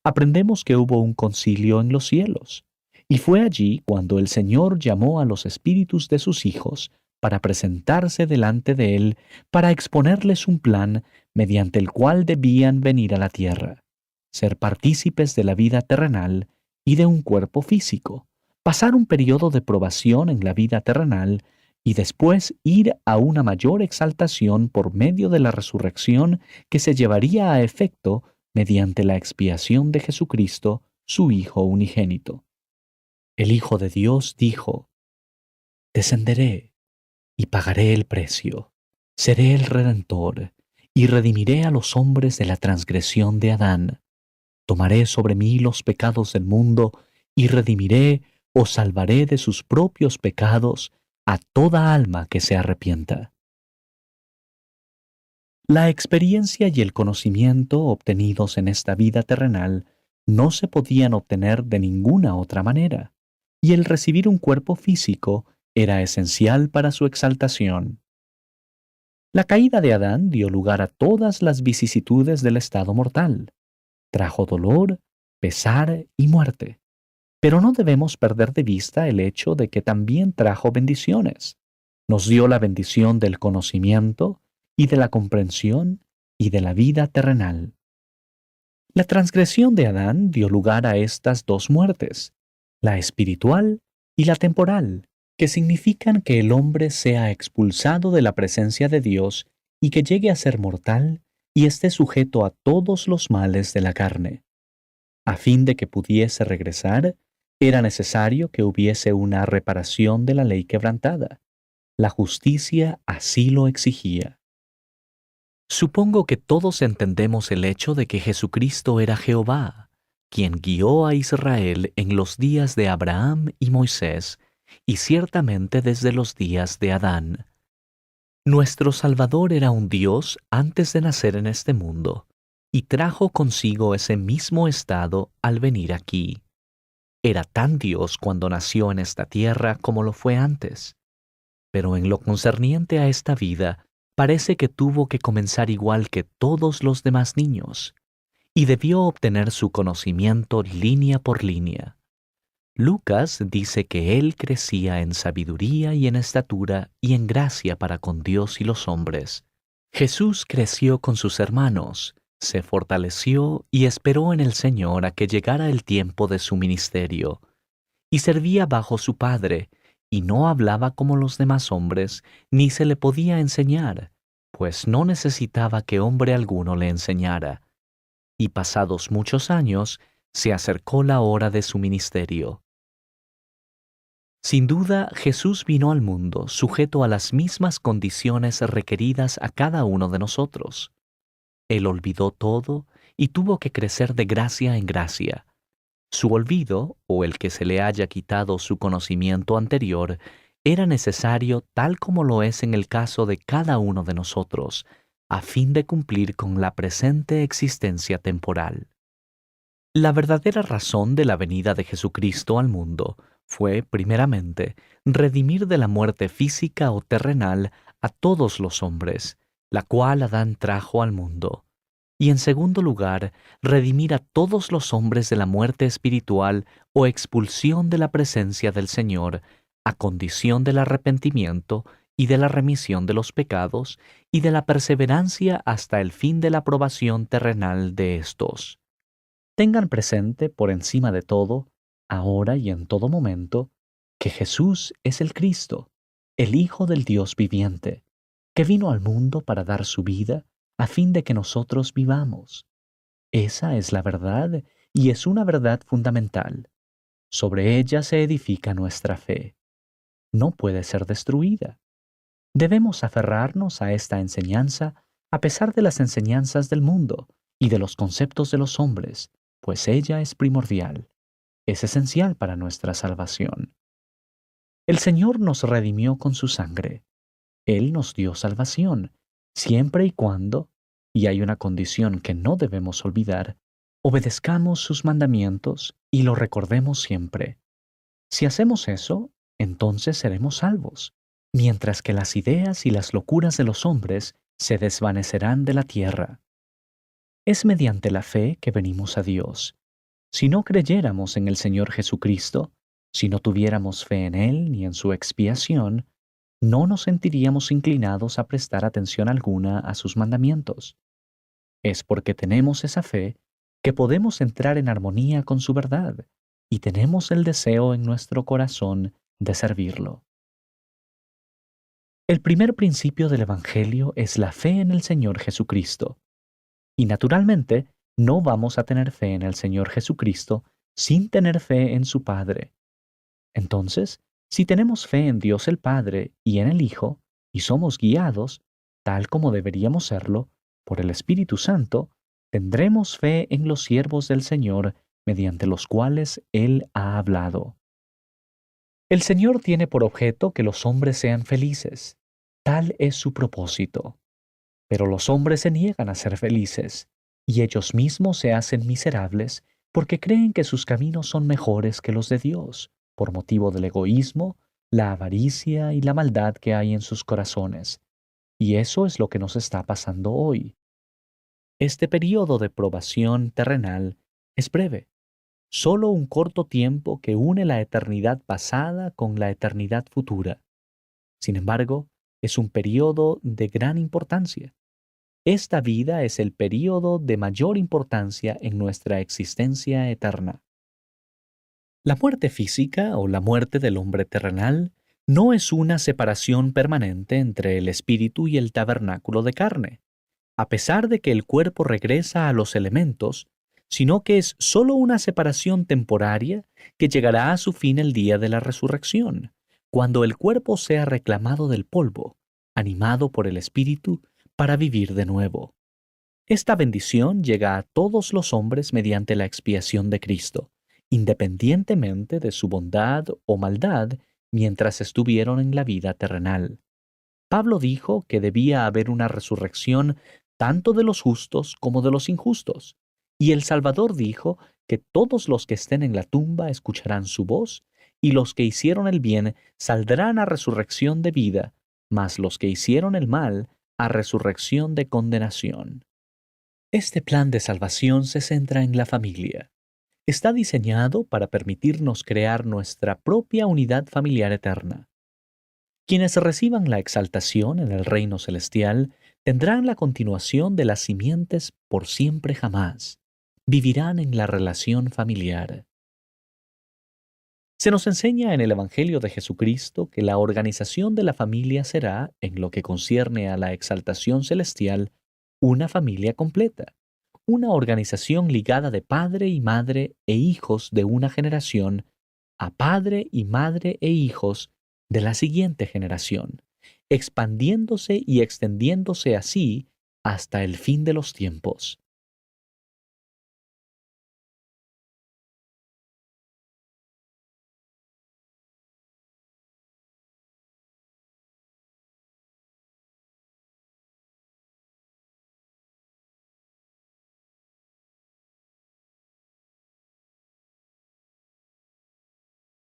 aprendemos que hubo un concilio en los cielos, y fue allí cuando el Señor llamó a los espíritus de sus hijos para presentarse delante de Él, para exponerles un plan mediante el cual debían venir a la tierra, ser partícipes de la vida terrenal y de un cuerpo físico, pasar un periodo de probación en la vida terrenal y después ir a una mayor exaltación por medio de la resurrección que se llevaría a efecto mediante la expiación de Jesucristo, su Hijo unigénito. El Hijo de Dios dijo: «Descenderé y pagaré el precio, seré el Redentor, y redimiré a los hombres de la transgresión de Adán. Tomaré sobre mí los pecados del mundo, y redimiré o salvaré de sus propios pecados a toda alma que se arrepienta». La experiencia y el conocimiento obtenidos en esta vida terrenal no se podían obtener de ninguna otra manera, y el recibir un cuerpo físico era esencial para su exaltación. La caída de Adán dio lugar a todas las vicisitudes del estado mortal. Trajo dolor, pesar y muerte. Pero no debemos perder de vista el hecho de que también trajo bendiciones. Nos dio la bendición del conocimiento y de la comprensión y de la vida terrenal. La transgresión de Adán dio lugar a estas dos muertes, la espiritual y la temporal, que significan que el hombre sea expulsado de la presencia de Dios y que llegue a ser mortal y esté sujeto a todos los males de la carne. A fin de que pudiese regresar, era necesario que hubiese una reparación de la ley quebrantada. La justicia así lo exigía. Supongo que todos entendemos el hecho de que Jesucristo era Jehová, quien guió a Israel en los días de Abraham y Moisés, y ciertamente desde los días de Adán. Nuestro Salvador era un Dios antes de nacer en este mundo, y trajo consigo ese mismo estado al venir aquí. Era tan Dios cuando nació en esta tierra como lo fue antes. Pero en lo concerniente a esta vida, parece que tuvo que comenzar igual que todos los demás niños, y debió obtener su conocimiento línea por línea. Lucas dice que él crecía en sabiduría y en estatura y en gracia para con Dios y los hombres. Jesús creció con sus hermanos, se fortaleció y esperó en el Señor a que llegara el tiempo de su ministerio, y servía bajo su Padre, y no hablaba como los demás hombres, ni se le podía enseñar, pues no necesitaba que hombre alguno le enseñara. Y pasados muchos años, se acercó la hora de su ministerio. Sin duda, Jesús vino al mundo sujeto a las mismas condiciones requeridas a cada uno de nosotros. Él olvidó todo y tuvo que crecer de gracia en gracia. Su olvido, o el que se le haya quitado su conocimiento anterior, era necesario tal como lo es en el caso de cada uno de nosotros, a fin de cumplir con la presente existencia temporal. La verdadera razón de la venida de Jesucristo al mundo fue, primeramente, redimir de la muerte física o terrenal a todos los hombres, la cual Adán trajo al mundo. Y en segundo lugar, redimir a todos los hombres de la muerte espiritual o expulsión de la presencia del Señor, a condición del arrepentimiento y de la remisión de los pecados y de la perseverancia hasta el fin de la aprobación terrenal de estos. Tengan presente, por encima de todo, ahora y en todo momento, que Jesús es el Cristo, el Hijo del Dios viviente, que vino al mundo para dar su vida a fin de que nosotros vivamos. Esa es la verdad y es una verdad fundamental. Sobre ella se edifica nuestra fe. No puede ser destruida. Debemos aferrarnos a esta enseñanza a pesar de las enseñanzas del mundo y de los conceptos de los hombres, pues ella es primordial, es esencial para nuestra salvación. El Señor nos redimió con su sangre. Él nos dio salvación, siempre y cuando, y hay una condición que no debemos olvidar, obedezcamos sus mandamientos y lo recordemos siempre. Si hacemos eso, entonces seremos salvos, mientras que las ideas y las locuras de los hombres se desvanecerán de la tierra. Es mediante la fe que venimos a Dios, Si no creyéramos en el Señor Jesucristo, si no tuviéramos fe en Él ni en su expiación, no nos sentiríamos inclinados a prestar atención alguna a sus mandamientos. Es porque tenemos esa fe que podemos entrar en armonía con su verdad y tenemos el deseo en nuestro corazón de servirlo. El primer principio del Evangelio es la fe en el Señor Jesucristo. Y naturalmente, no vamos a tener fe en el Señor Jesucristo sin tener fe en su Padre. Entonces, si tenemos fe en Dios el Padre y en el Hijo, y somos guiados, tal como deberíamos serlo, por el Espíritu Santo, tendremos fe en los siervos del Señor mediante los cuales Él ha hablado. El Señor tiene por objeto que los hombres sean felices. Tal es su propósito. Pero los hombres se niegan a ser felices, y ellos mismos se hacen miserables porque creen que sus caminos son mejores que los de Dios, por motivo del egoísmo, la avaricia y la maldad que hay en sus corazones. Y eso es lo que nos está pasando hoy. Este periodo de probación terrenal es breve, solo un corto tiempo que une la eternidad pasada con la eternidad futura. Sin embargo, es un periodo de gran importancia. Esta vida es el período de mayor importancia en nuestra existencia eterna. La muerte física o la muerte del hombre terrenal no es una separación permanente entre el espíritu y el tabernáculo de carne, a pesar de que el cuerpo regresa a los elementos, sino que es solo una separación temporaria que llegará a su fin el día de la resurrección, cuando el cuerpo sea reclamado del polvo, animado por el espíritu para vivir de nuevo. Esta bendición llega a todos los hombres mediante la expiación de Cristo, independientemente de su bondad o maldad mientras estuvieron en la vida terrenal. Pablo dijo que debía haber una resurrección tanto de los justos como de los injustos, y el Salvador dijo que todos los que estén en la tumba escucharán su voz, y los que hicieron el bien saldrán a resurrección de vida, mas los que hicieron el mal a resurrección de condenación. Este plan de salvación se centra en la familia. Está diseñado para permitirnos crear nuestra propia unidad familiar eterna. Quienes reciban la exaltación en el reino celestial tendrán la continuación de las simientes por siempre jamás. Vivirán en la relación familiar. Se nos enseña en el Evangelio de Jesucristo que la organización de la familia será, en lo que concierne a la exaltación celestial, una familia completa, una organización ligada de padre y madre e hijos de una generación a padre y madre e hijos de la siguiente generación, expandiéndose y extendiéndose así hasta el fin de los tiempos.